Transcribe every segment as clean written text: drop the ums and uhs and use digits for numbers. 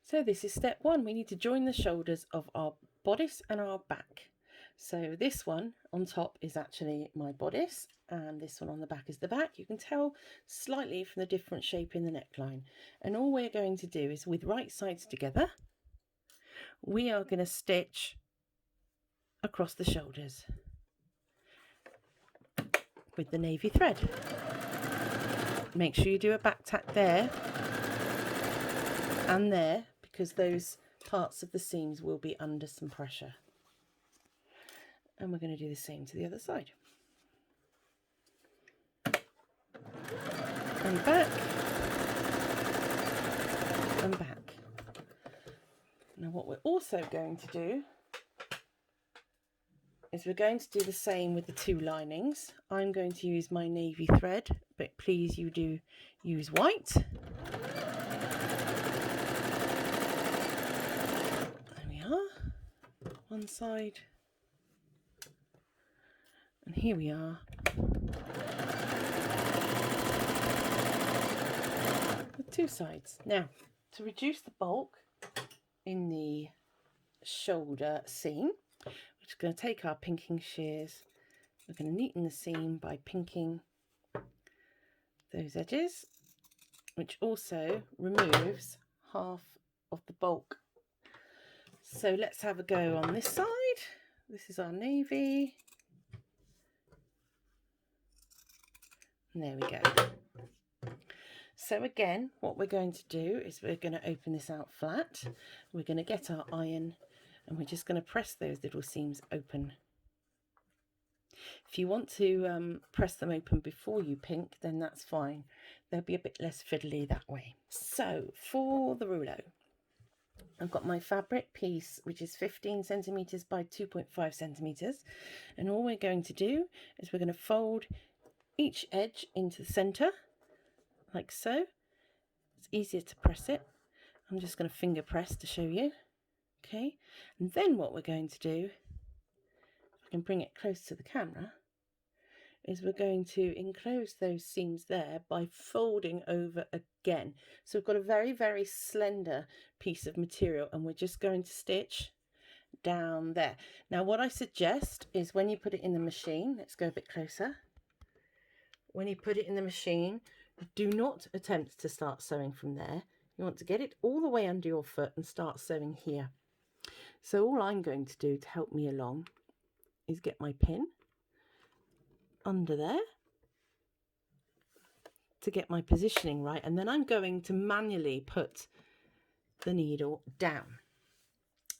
So this is step one. We need to join the shoulders of our bodice and our back. So this one on top is actually my bodice and this one on the back is the back. You can tell slightly from the different shape in the neckline. And all we're going to do is, with right sides together, we are going to stitch across the shoulders with the navy thread. Make sure you do a back tack there and there, because those parts of the seams will be under some pressure. And we're going to do the same to the other side. And back. And back. Now what we're also going to do is we're going to do the same with the two linings. I'm going to use my navy thread, but please you do use white. There we are. One side. And here we are. With two sides. Now, to reduce the bulk in the shoulder seam, we're just going to take our pinking shears. We're going to neaten the seam by pinking those edges, which also removes half of the bulk. So let's have a go on this side. This is our navy. And there we go. So again, what we're going to do is we're going to open this out flat. We're going to get our iron and we're just going to press those little seams open. If you want to press them open before you pink, then that's fine. They'll be a bit less fiddly that way. So for the rouleau, I've got my fabric piece, which is 15 centimeters by 2.5 centimeters. And all we're going to do is we're going to fold each edge into the center, like so. It's easier to press it. I'm just going to finger press to show you. Okay, and then what we're going to do, if I can bring it close to the camera, is we're going to enclose those seams there by folding over again. So we've got a very, very slender piece of material and we're just going to stitch down there. Now what I suggest is when you put it in the machine, let's go a bit closer. When you put it in the machine, do not attempt to start sewing from there. You want to get it all the way under your foot and start sewing here. So all I'm going to do to help me along is get my pin under there to get my positioning right, and then I'm going to manually put the needle down.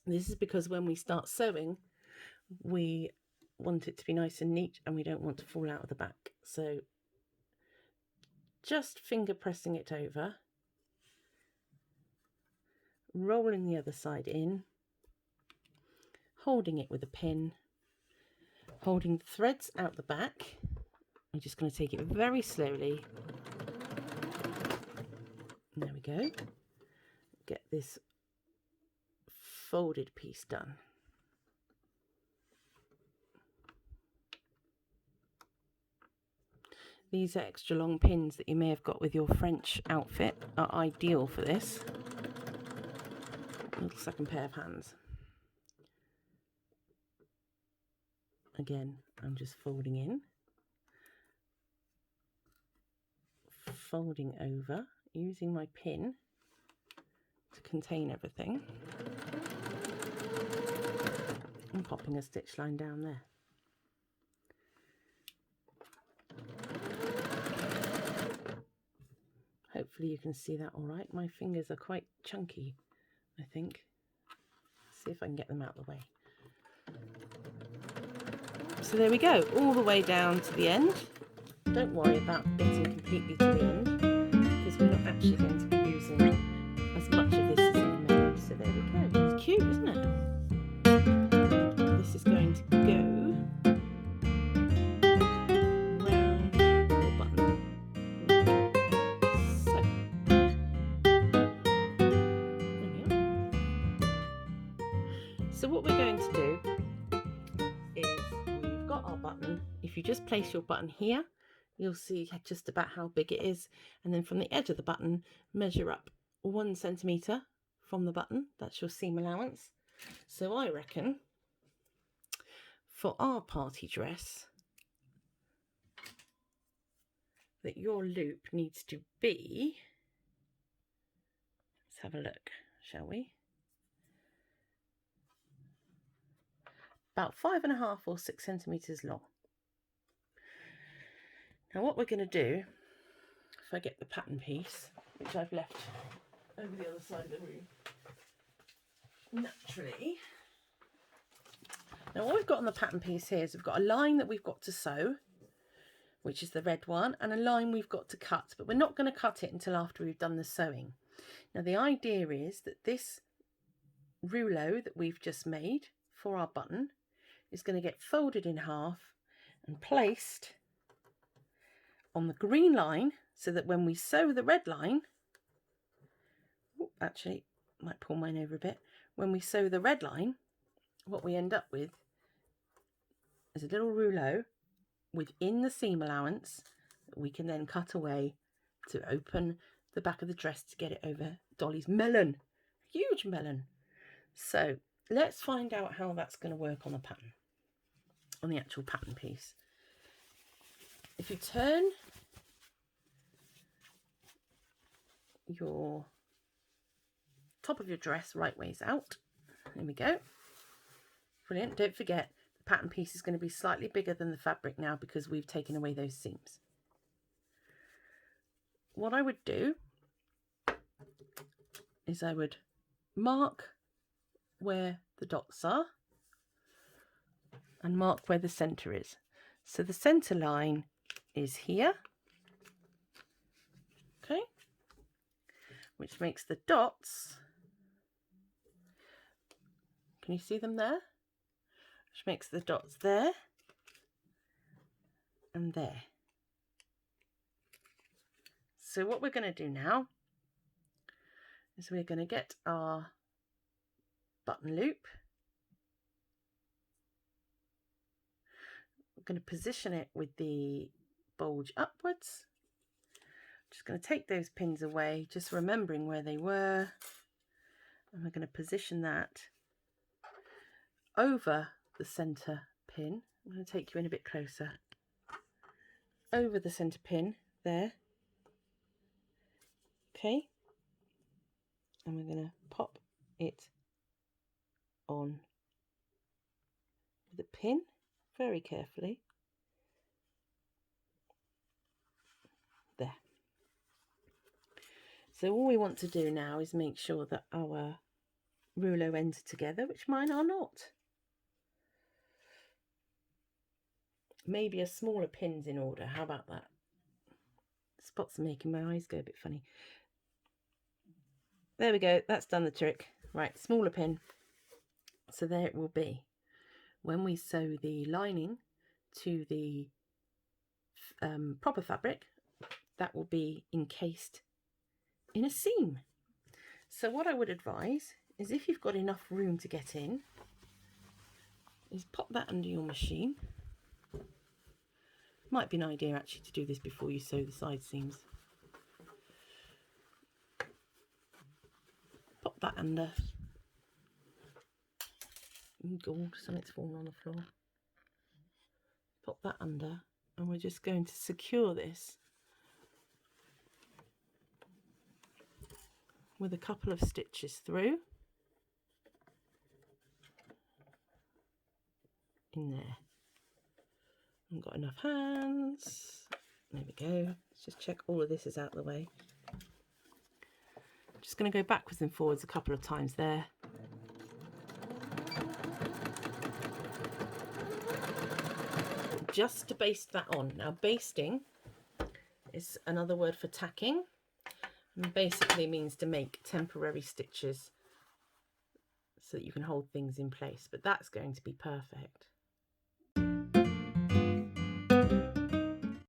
This is because when we start sewing, we want it to be nice and neat and we don't want to fall out of the back. So just finger pressing it over, rolling the other side in, holding it with a pin, holding the threads out the back. I'm just going to take it very slowly. There we go. Get this folded piece done. These extra long pins that you may have got with your French outfit are ideal for this. Little second pair of hands. Again, I'm just folding in, folding over, using my pin to contain everything, and popping a stitch line down there. Hopefully you can see that all right. My fingers are quite chunky, I think. See if I can get them out of the way. So there we go, all the way down to the end. Don't worry about getting completely to the end, because we're not actually going to be using as much of this as in the menu. So there we go. It's cute, isn't it? This is going to go round your button. So there we are. So what we're going to do is we've got our button. If you just place your button here, you'll see just about how big it is, and then from the edge of the button measure up 1 centimetre from the button. That's your seam allowance. So I reckon for our party dress that your loop needs to be, let's have a look, shall we? About 5.5 or 6 centimeters long. Now what we're going to do, if I get the pattern piece, which I've left over the other side of the room, naturally. Now what we've got on the pattern piece here is we've got a line that we've got to sew, which is the red one, and a line we've got to cut, but we're not going to cut it until after we've done the sewing. Now the idea is that this rouleau that we've just made for our button is going to get folded in half and placed on the green line, so that when we sew the red line, actually might pull mine over a bit, when we sew the red line, what we end up with is a little rouleau within the seam allowance that we can then cut away to open the back of the dress to get it over Dolly's melon, huge melon. So let's find out how that's going to work on the pattern, on the actual pattern piece. If you turn your top of your dress right ways out, there we go, brilliant. Don't forget the pattern piece is going to be slightly bigger than the fabric now because we've taken away those seams. What I would do is I would mark where the dots are and mark where the center is. So the center line is here, okay, which makes the dots, can you see them there? Which makes the dots there and there. So what we're going to do now is we're going to get our button loop. We're going to position it with the bulge upwards. Just going to take those pins away, just remembering where they were, and we're going to position that over the center pin. I'm going to take you in a bit closer. Over the center pin there. Okay, and we're going to pop it on with a pin very carefully. There. So all we want to do now is make sure that our rouleau ends are together, which mine are not. Maybe a smaller pin's in order. How about that? Spots are making my eyes go a bit funny. There we go. That's done the trick. Right, smaller pin. So there it will be. When we sew the lining to the proper fabric, that will be encased in a seam. So what I would advise is, if you've got enough room to get in, is pop that under your machine. Might be an idea actually to do this before you sew the side seams. Pop that under. God, something's fallen on the floor. Pop that under, and we're just going to secure this with a couple of stitches through in there. I've got enough hands. There we go. Let's just check all of this is out of the way. I'm just going to go backwards and forwards a couple of times there. Just to baste that on. Now, basting is another word for tacking, and basically means to make temporary stitches so that you can hold things in place, but that's going to be perfect.